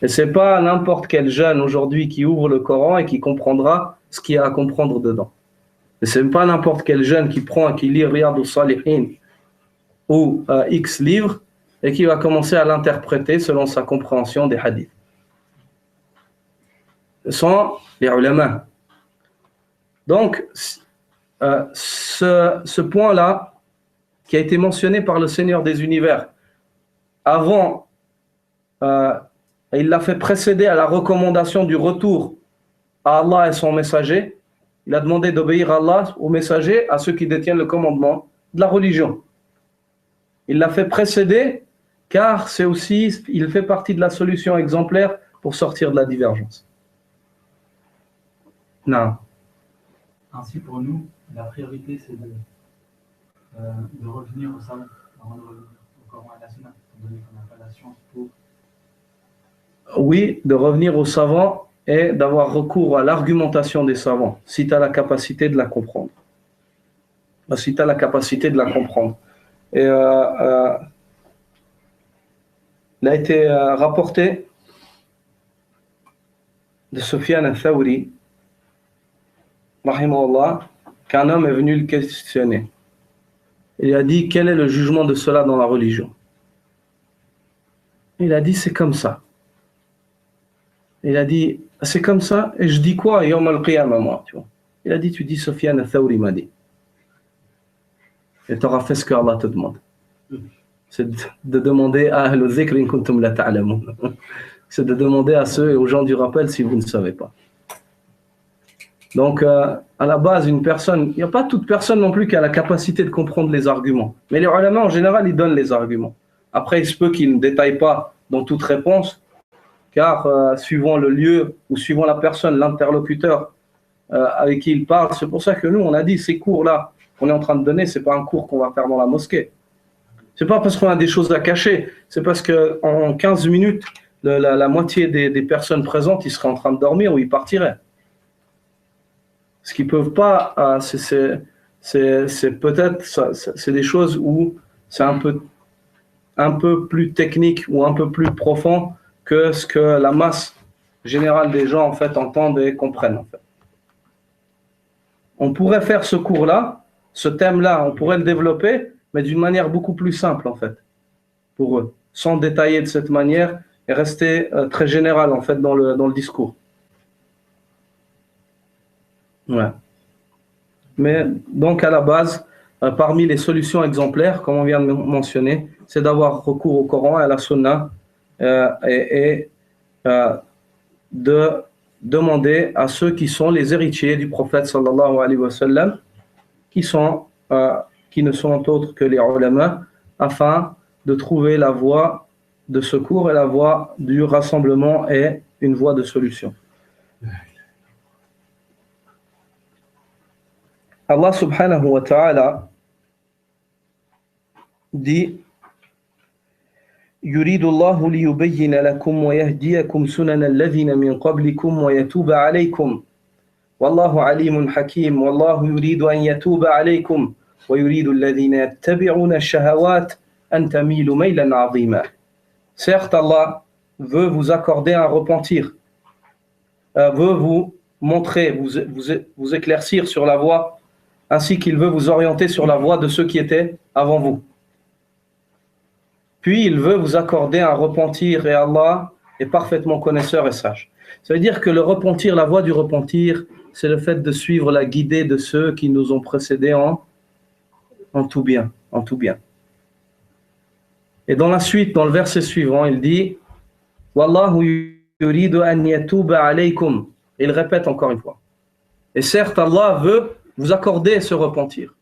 Et ce n'est pas n'importe quel jeune aujourd'hui qui ouvre le Coran et qui comprendra ce qu'il y a à comprendre dedans. Et ce n'est pas n'importe quel jeune qui prend et qui lit Riyad al-Salihin ou X livres et qui va commencer à l'interpréter selon sa compréhension des hadiths. Ce sont les ulama. Donc, ce point-là, qui a été mentionné par le Seigneur des univers, avant, il l'a fait précéder à la recommandation du retour à Allah et son messager. Il a demandé d'obéir à Allah, au messager, à ceux qui détiennent le commandement de la religion. Il l'a fait précéder car il fait partie de la solution exemplaire pour sortir de la divergence. Non. Ainsi, pour nous, la priorité, c'est de revenir au savant, avant de revenir au Coran et à la Sunna, étant donné qu'on n'a pas la science pour... Oui, de revenir aux savants et d'avoir recours à l'argumentation des savants, si tu as la capacité de la comprendre. si tu as la capacité de la comprendre. Et il a été rapporté de Sufyan al-Thawri, rahimahullah, qu'un homme est venu le questionner. Il a dit, quel est le jugement de cela dans la religion? Il a dit, c'est comme ça. Il a dit, c'est comme ça, et je dis quoi, Yawm al-Qiyamah, moi, tu vois. Il a dit, tu dis, Sufyan al-Thawri m'a dit. Et tu auras fait ce que Allah te demande. C'est de demander à Ahlul Dhikr in kuntum la ta'lamun. C'est de demander à ceux et aux gens du rappel si vous ne savez pas. Donc, à la base, une personne, il n'y a pas toute personne non plus qui a la capacité de comprendre les arguments. Mais les ulama, en général, ils donnent les arguments. Après, il se peut qu'ils ne détaillent pas dans toute réponse, car suivant le lieu ou suivant la personne, l'interlocuteur avec qui il parle, c'est pour ça que nous, on a dit, ces cours-là qu'on est en train de donner, ce n'est pas un cours qu'on va faire dans la mosquée. Ce n'est pas parce qu'on a des choses à cacher, c'est parce qu'en 15 minutes, la moitié des personnes présentes, ils seraient en train de dormir ou ils partiraient. Ce qu'ils ne peuvent pas, c'est peut-être, c'est des choses où c'est un peu plus technique ou un peu plus profond que ce que la masse générale des gens en fait entendent et comprennent. En fait. On pourrait faire ce cours-là, ce thème-là, on pourrait le développer, mais d'une manière beaucoup plus simple en fait, pour eux, sans détailler de cette manière et rester très général en fait dans le discours. Ouais. Mais donc à la base, parmi les solutions exemplaires, comme on vient de mentionner, c'est d'avoir recours au Coran et à la Sunna et de demander à ceux qui sont les héritiers du prophète sallallahu alayhi wa sallam, qui ne sont autres que les ulama, afin de trouver la voie de secours et la voie du rassemblement et une voie de solution. Allah subhanahu wa ta'ala dit يريد الله ليبين لكم ويهديكم سنن الذين من قبلكم ويتوب عليكم والله عليم حكيم والله يريد أن يتوب عليكم ويريد الذين يتبعون الشهوات أن تميلوا ميلا عظيما. Certes, Allah veut vous accorder un repentir, veut vous montrer, vous éclaircir sur la voie, ainsi qu'il veut vous orienter sur la voie de ceux qui étaient avant vous. Puis il veut vous accorder un repentir et Allah est parfaitement connaisseur et sage. Ça veut dire que le repentir, la voie du repentir, c'est le fait de suivre la guidée de ceux qui nous ont précédés en tout bien, en tout bien. Et dans la suite, dans le verset suivant, il dit Wallahu yuridu an yatuba alaykum. Il répète encore une fois. Et certes, Allah veut vous accorder ce repentir.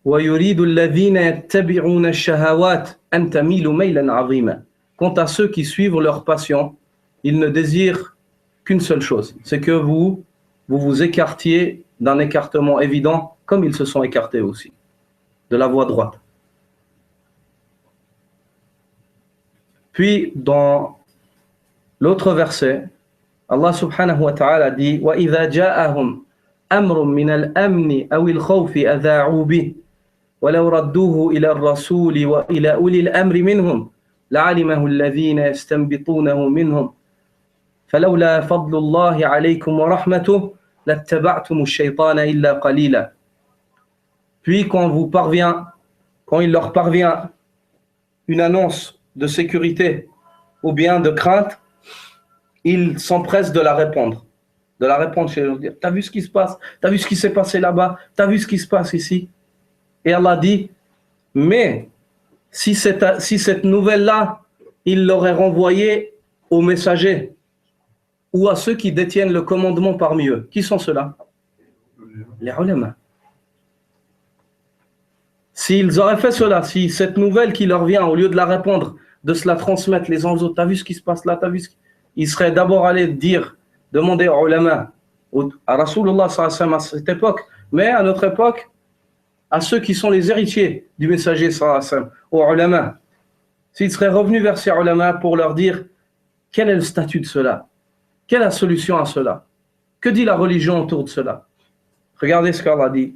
وَيُرِيدُ الَّذِينَ يَتَّبِعُونَ الشَّهَوَاتِ أَن تَمِيلُوا مَيْلًا عَظِيمًا. Quant à ceux qui suivent leur passion, ils ne désirent qu'une seule chose, c'est que vous écartiez d'un écartement évident, comme ils se sont écartés aussi, de la voie droite. Puis, dans l'autre verset, Allah subhanahu wa ta'ala dit وَإِذَا جَاءَهُمْ أَمْرٌ مِّنَ الْأَمْنِ أَوِ الْخَوْفِ أَذَاعُوا بِهِ ولو ردوه إلى الرسول وإلى أولي الأمر منهم لعلمه الذين يستنبطونه منهم فلولا فضل الله عليكم ورحمته لاتبعتم الشيطان إلا قليلا. Puis quand il leur parvient une annonce de sécurité ou bien de crainte, ils s'empressent de la répandre chez les gens. T'as vu ce qui se passe? T'as vu ce qui s'est passé là-bas? T'as vu ce qui se passe ici? Et Allah dit, mais si cette nouvelle-là, il l'aurait renvoyée aux messagers ou à ceux qui détiennent le commandement parmi eux. Qui sont ceux-là? Les ulama. S'ils auraient fait cela, si cette nouvelle qui leur vient, au lieu de la répandre, de se la transmettre les uns aux autres, t'as vu ce qui se passe là, ils seraient d'abord allés demander aux ulama, à Rasulullah sallallahu alayhi wa sallam à cette époque, mais à notre époque, à ceux qui sont les héritiers du messager sallallahu alayhi wa sallam, aux ulama, s'ils seraient revenus vers ces ulama pour leur dire quel est le statut de cela, quelle est la solution à cela, que dit la religion autour de cela, Regardez ce qu'Allah dit.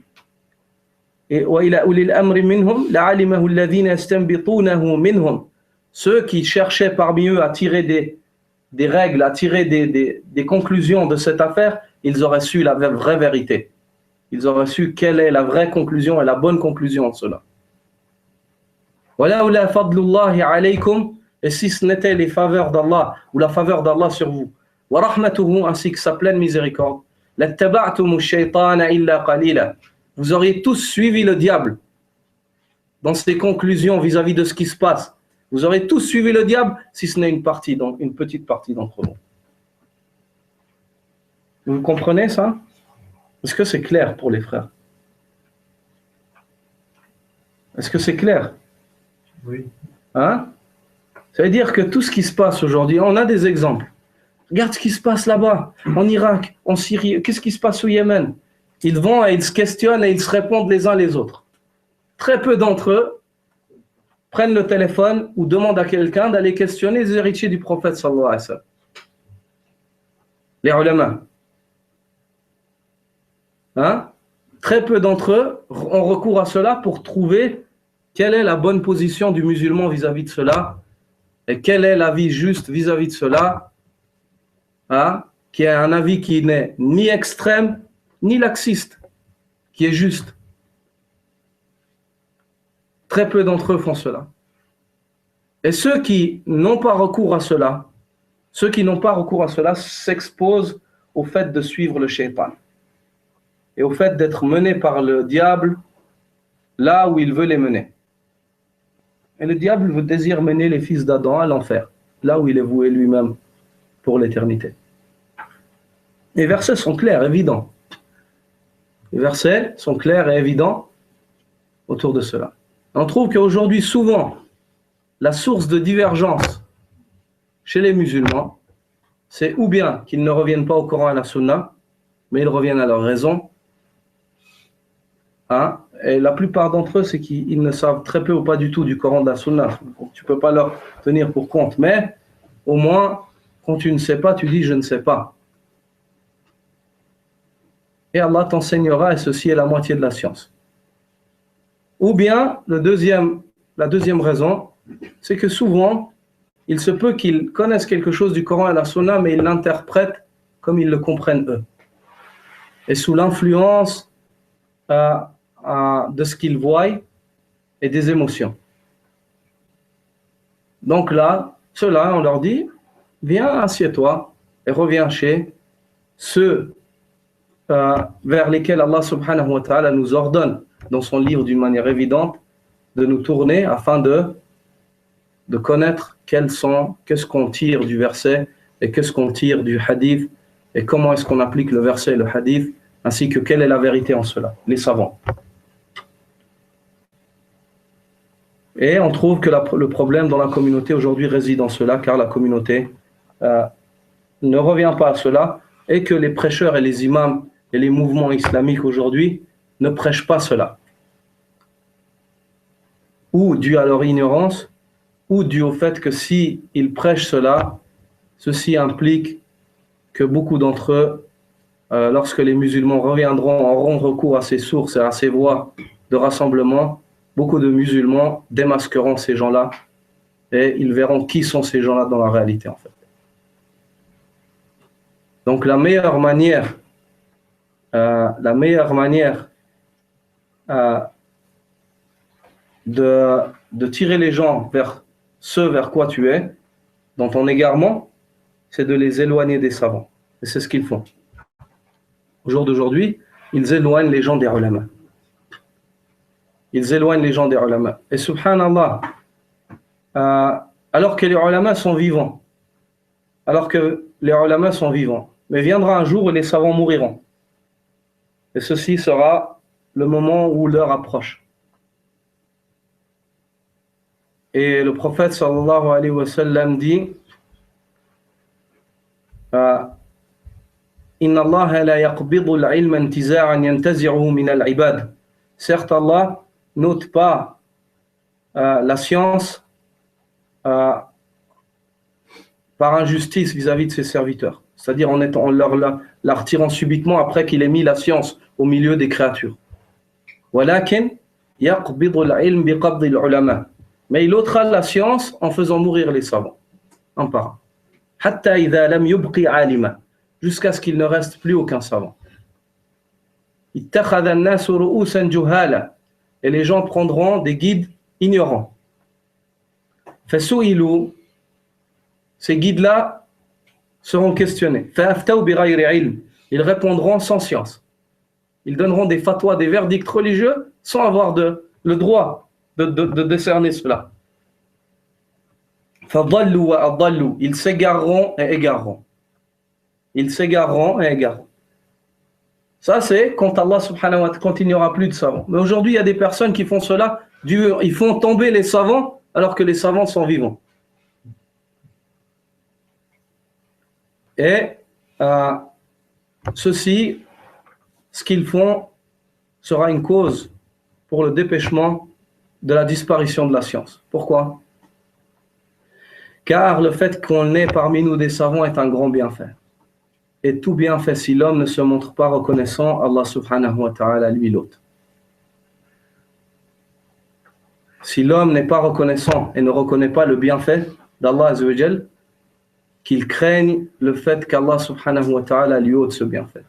Et وَإِلَى أُولِي الْأَمْرِ مِنْهُمْ لَعَلِمَهُ الَّذِينَ يَسْتَنبِطُونَهُ مِنْهُمْ. Ceux qui cherchaient parmi eux à tirer des règles, à tirer des conclusions de cette affaire, ils auraient su la vraie vérité. Ils auraient su quelle est la vraie conclusion et la bonne conclusion de cela. وَلَوْلَا فَضْلُ اللَّهِ عَلَيْكُمْ. Et si ce n'était les faveurs d'Allah ou la faveur d'Allah sur vous, وَرَحْمَتُهُ, ainsi que sa pleine miséricorde, لَاتَّبَعْتُمُ الشَّيْطَانَ إِلَّا قَلِيلًا. Vous auriez tous suivi le diable dans ses conclusions vis-à-vis de ce qui se passe. Vous aurez tous suivi le diable, si ce n'est une petite partie d'entre vous. Vous comprenez ça? Est-ce que c'est clair pour les frères? Est-ce que c'est clair? Oui. Hein? Ça veut dire que tout ce qui se passe aujourd'hui, on a des exemples. Regarde ce qui se passe là-bas, en Irak, en Syrie. Qu'est-ce qui se passe au Yémen? Ils vont et ils se questionnent et ils se répondent les uns les autres. Très peu d'entre eux prennent le téléphone ou demandent à quelqu'un d'aller questionner les héritiers du prophète sallallahu alayhi wa sallam. Les ulama. Hein? Très peu d'entre eux ont recours à cela pour trouver quelle est la bonne position du musulman vis-à-vis de cela et quel est l'avis juste vis-à-vis de cela, hein? Qui est un avis qui n'est ni extrême ni laxiste, qui est juste. Très peu d'entre eux font cela. Et ceux qui n'ont pas recours à cela, s'exposent au fait de suivre le shaitan et au fait d'être menés par le diable là où il veut les mener. Et le diable désire mener les fils d'Adam à l'enfer, là où il est voué lui-même pour l'éternité. Les versets sont clairs, évidents. Les versets sont clairs et évidents autour de cela. On trouve qu'aujourd'hui, souvent, la source de divergence chez les musulmans, c'est ou bien qu'ils ne reviennent pas au Coran et à la Sunna, mais ils reviennent à leur raison. Hein? Et la plupart d'entre eux, c'est qu'ils ne savent très peu ou pas du tout du Coran et de la Sunna. Tu ne peux pas leur tenir pour compte. Mais au moins, quand tu ne sais pas, tu dis « je ne sais pas ». Et Allah t'enseignera, et ceci est la moitié de la science. Ou bien, la deuxième raison, c'est que souvent, il se peut qu'ils connaissent quelque chose du Coran et de la Sunna, mais ils l'interprètent comme ils le comprennent eux. Et sous l'influence de ce qu'ils voient et des émotions. Donc là, ceux-là, on leur dit, viens, assieds-toi et reviens chez ceux vers lesquels Allah subhanahu wa ta'ala nous ordonne dans son livre d'une manière évidente de nous tourner afin de connaître qu'est-ce qu'on tire du verset et qu'est-ce qu'on tire du hadith et comment est-ce qu'on applique le verset et le hadith ainsi que quelle est la vérité en cela, les savants. Et on trouve que le problème dans la communauté aujourd'hui réside en cela car la communauté ne revient pas à cela et que les prêcheurs et les imams et les mouvements islamiques aujourd'hui ne prêchent pas cela. Ou dû à leur ignorance, ou dû au fait que s'ils prêchent cela, ceci implique que beaucoup d'entre eux, lorsque les musulmans auront recours à ces sources et à ces voies de rassemblement, beaucoup de musulmans démasqueront ces gens-là et ils verront qui sont ces gens-là dans la réalité en fait. Donc la meilleure manière de tirer les gens vers ce vers quoi tu es, dans ton égarement, c'est de les éloigner des savants. Et c'est ce qu'ils font. Au jour d'aujourd'hui, ils éloignent les gens des ulama. Ils éloignent les gens des ulama. Et subhanallah, alors que les ulama sont vivants, mais viendra un jour où les savants mouriront. Et ceci sera le moment où l'heure approche. Et le prophète sallallahu alayhi wa sallam dit Inna Allah la yaqbidu al-ilma intiza'an yantazi'uhu min al-ibad. Certes, Allah n'ôte pas la science par injustice vis-à-vis de ses serviteurs. c'est-à-dire en la retirant subitement après qu'il ait mis la science au milieu des créatures. وَلَكِنْ يَقْبِضُ الْعِلْمِ بِقَبْضِ الْعُلَمَاءِ. Mais il ôtera la science en faisant mourir les savants, un par un. حَتَّى إِذَا لَمْ يُبْقِ عَالِمًا, jusqu'à ce qu'il ne reste plus aucun savant. اتَّخَذَ النَّاسُ رُؤُوسًا جُهَالًا, et les gens prendront des guides ignorants. فَسُئِلُوا, ces guides-là seront questionnés. فَأَفْتَوْا بِغَيْرِ عِلْمٍ, ils répondront sans science. Ils donneront des fatwas, des verdicts religieux sans avoir le droit de décerner cela. فَضَلُّوا وَأَضَلُّوا, ils s'égareront et égareront. Ils s'égareront et égareront. Ça, c'est quand Allah subhanahu wa ta'ala, quand il n'y aura plus de savants. Mais aujourd'hui, il y a des personnes qui font cela, ils font tomber les savants alors que les savants sont vivants. Et ceci, ce qu'ils font sera une cause pour le dépêchement de la disparition de la science. Pourquoi? Car le fait qu'on ait parmi nous des savants est un grand bienfait. Et tout bienfait si l'homme ne se montre pas reconnaissant, Allah subhanahu wa ta'ala lui l'ôte. Si l'homme n'est pas reconnaissant et ne reconnaît pas le bienfait d'Allah azza wa jal, qu'il craigne le fait qu'Allah subhanahu wa ta'ala lui ôte ce bienfait.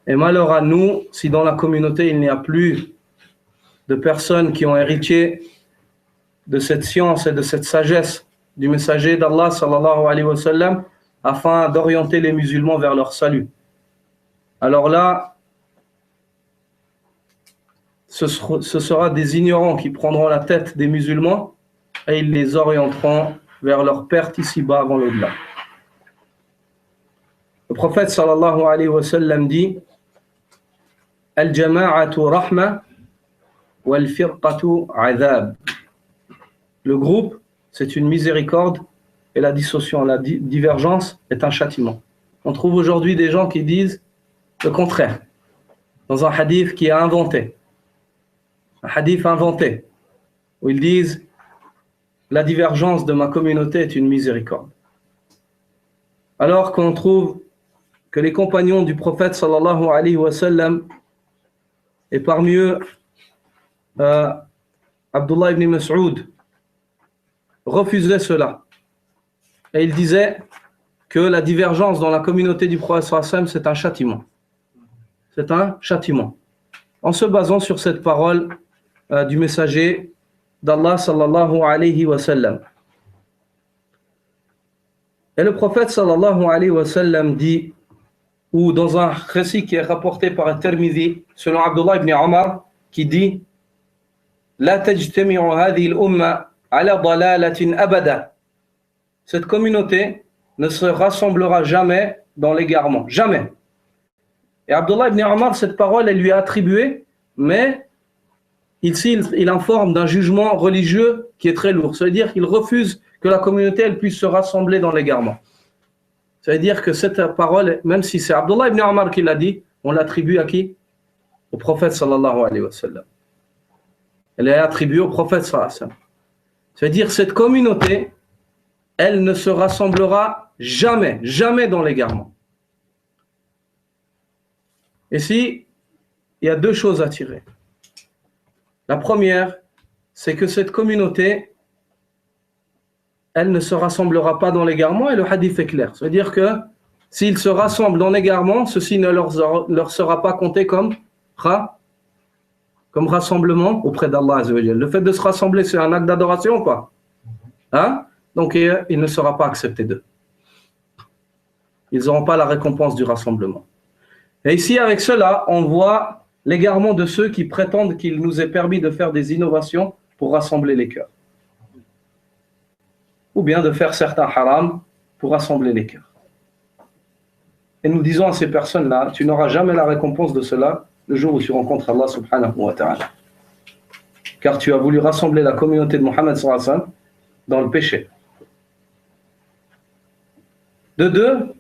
Et malheur à nous, si dans la communauté il n'y a plus de personnes qui ont hérité de cette science et de cette sagesse du messager d'Allah sallallahu alayhi wa sallam, afin d'orienter les musulmans vers leur salut. Alors là, ce sera des ignorants qui prendront la tête des musulmans et ils les orienteront vers leur perte ici-bas avant l'au-delà. Le prophète sallallahu alayhi wa sallam dit: Al-jama'atu rahma wal-firqatu adhab. Le groupe, c'est une miséricorde, et la dissociation, la divergence est un châtiment. On trouve aujourd'hui des gens qui disent le contraire, dans un hadith qui est inventé. Un hadith inventé, où ils disent la divergence de ma communauté est une miséricorde. Alors qu'on trouve que les compagnons du prophète sallallahu alayhi wa sallam, et parmi eux Abdullah ibn Mas'ud, refusaient cela. Et il disait que la divergence dans la communauté du prophète sallallahu alayhi wa sallam, c'est un châtiment. C'est un châtiment. En se basant sur cette parole du messager d'Allah sallallahu alayhi wa sallam. Et le prophète sallallahu alayhi wa sallam dit, ou dans un récit qui est rapporté par At-Tirmidhi, selon Abdullah ibn Omar, qui dit: La tajtami'u hadhihi al-umma ala dalalatin abada. Cette communauté ne se rassemblera jamais dans l'égarement. Jamais. Et Abdullah ibn Omar, cette parole, elle lui est attribuée, mais il informe d'un jugement religieux qui est très lourd. Ça veut dire qu'il refuse que la communauté elle puisse se rassembler dans l'égarement. Ça veut dire que cette parole, même si c'est Abdullah ibn Omar qui l'a dit, on l'attribue à qui? Au prophète sallallahu alayhi wa sallam. Elle est attribuée au prophète sallallahu alayhi wa sallam. Ça veut dire cette communauté, elle ne se rassemblera jamais, jamais dans l'égarement. Ici, il y a deux choses à tirer. La première, c'est que cette communauté, elle ne se rassemblera pas dans l'égarement, et le hadith est clair. Ça veut dire que s'ils se rassemblent dans l'égarement, ceci ne leur sera pas compté comme rassemblement auprès d'Allah azza wa jalla. Le fait de se rassembler, c'est un acte d'adoration ou pas? Hein? Donc il ne sera pas accepté d'eux. Ils n'auront pas la récompense du rassemblement. Et ici, avec cela, on voit l'égarement de ceux qui prétendent qu'il nous est permis de faire des innovations pour rassembler les cœurs. Ou bien de faire certains haram pour rassembler les cœurs. Et nous disons à ces personnes-là, tu n'auras jamais la récompense de cela le jour où tu rencontres Allah subhanahu wa ta'ala. Car tu as voulu rassembler la communauté de Mohammed sallallahu alayhi wa sallam dans le péché. De deux,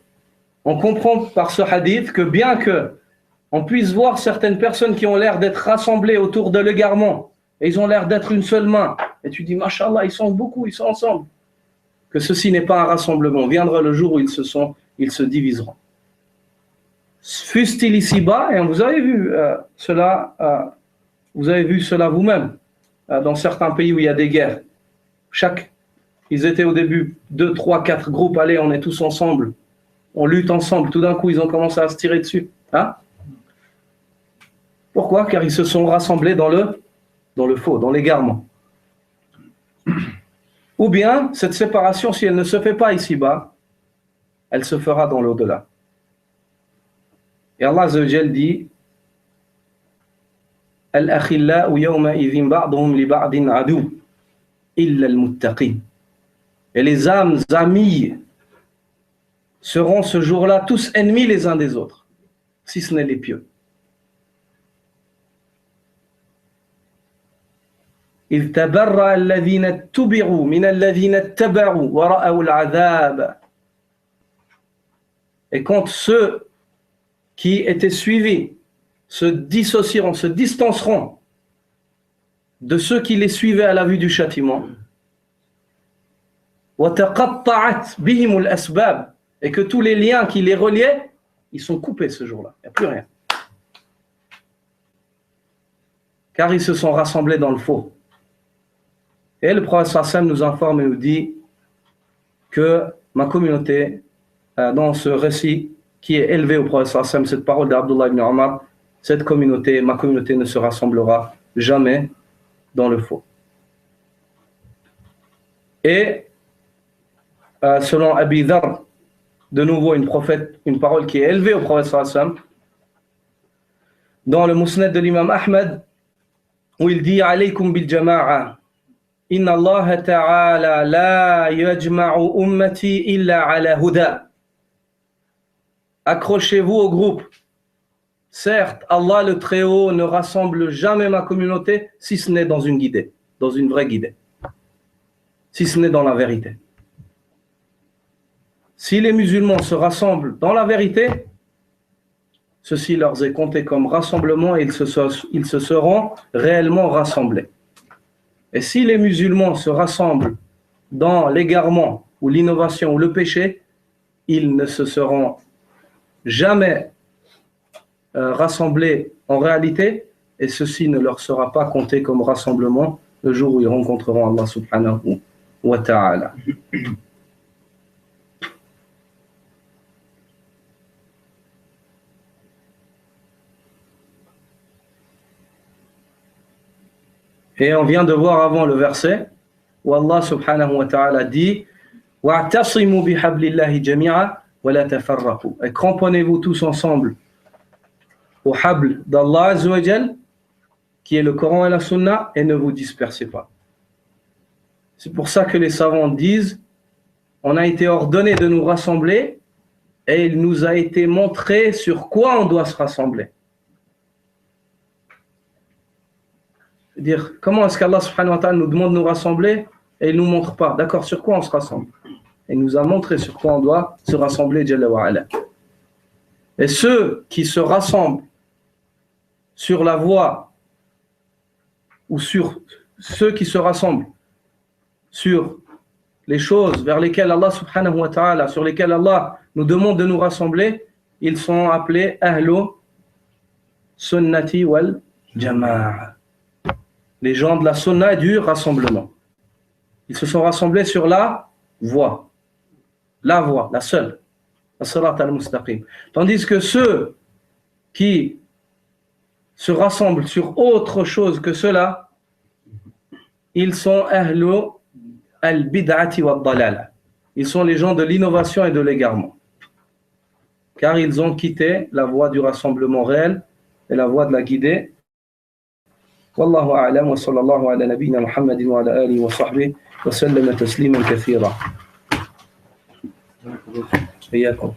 on comprend par ce hadith que bien que on puisse voir certaines personnes qui ont l'air d'être rassemblées autour de l'égarement, et ils ont l'air d'être une seule main, et tu dis, Masha'Allah, ils sont beaucoup, ils sont ensemble, que ceci n'est pas un rassemblement. Viendra le jour où ils se diviseront. Fût-il ici-bas, et vous avez vu cela, vous avez vu cela vous-même, dans certains pays où il y a des guerres. Ils étaient au début 2, 3, 4 groupes, allez, on est tous ensemble, on lutte ensemble, tout d'un coup ils ont commencé à se tirer dessus. Hein? Pourquoi? Car ils se sont rassemblés dans le faux, dans l'égarement. Ou bien, cette séparation, si elle ne se fait pas ici-bas, elle se fera dans l'au-delà. Et Allah Azza wa Jal dit Al-akhillau yawma idhin ba'duhum li ba'din adu illa al-muttaqin. Et les âmes amies seront ce jour-là tous ennemis les uns des autres, si ce n'est les pieux. إذ تبرأ الذين اتبعوا من الذين اتبعوا ورأوا العذاب. Et quand ceux qui étaient suivis se dissocieront, se distanceront de ceux qui les suivaient à la vue du châtiment, وتقطعت بهم الأسباب, et que tous les liens qui les reliaient, ils sont coupés ce jour-là, il n'y a plus rien. Car ils se sont rassemblés dans le faux. Et le prophète sallam nous informe et nous dit que ma communauté, dans ce récit qui est élevé au prophète sallam, cette parole d'Abdullah ibn Omar, cette communauté, ma communauté ne se rassemblera jamais dans le faux. Et selon Abi Dharr, de nouveau une parole qui est élevée au prophète sallam, dans le Musnad de l'imam Ahmed, où il dit alaykum bil jama'a. Inna Allah ta'ala la yajma'u ummati illa ala huda. Accrochez-vous au groupe. Certes, Allah le Très-Haut ne rassemble jamais ma communauté si ce n'est dans une guidée, dans une vraie guidée. Si ce n'est dans la vérité. Si les musulmans se rassemblent dans la vérité, ceci leur est compté comme rassemblement et ils se seront réellement rassemblés. Et si les musulmans se rassemblent dans l'égarement ou l'innovation ou le péché, ils ne se seront jamais rassemblés en réalité, et ceci ne leur sera pas compté comme rassemblement le jour où ils rencontreront Allah subhanahu wa ta'ala. Et on vient de voir avant le verset où Allah subhanahu wa ta'ala dit وَاعْتَصِمُوا بِحَبْلِ اللَّهِ جَمِيعًا وَلَا تَفَرَّقُوا. Et cramponnez-vous tous ensemble au habl d'Allah Azza wa Jal, qui est le Coran et la Sunna, et ne vous dispersez pas. C'est pour ça que les savants disent on a été ordonné de nous rassembler et il nous a été montré sur quoi on doit se rassembler. Dire comment est-ce qu'Allah subhanahu wa ta'ala nous demande de nous rassembler et il ne nous montre pas, d'accord, sur quoi on se rassemble. Il nous a montré sur quoi on doit se rassembler, Jalla wa ala. Et ceux qui se rassemblent sur la voie, ou sur ceux qui se rassemblent sur les choses vers lesquelles Allah subhanahu wa ta'ala, sur lesquelles Allah nous demande de nous rassembler, ils sont appelés Ahlu Sunnati wal Jama'a. Les gens de la sunna et du rassemblement. Ils se sont rassemblés sur la voie, la seule, la salat al-mustaqim. Tandis que ceux qui se rassemblent sur autre chose que cela, ils sont ahlu al-bid'ati wa dalala. Ils sont les gens de l'innovation et de l'égarement. Car ils ont quitté la voie du rassemblement réel et la voie de la guidée. والله أعلم وصلى الله على نبينا محمد وعلى آله وصحبه وسلم تسليما كثيرا. إياكم.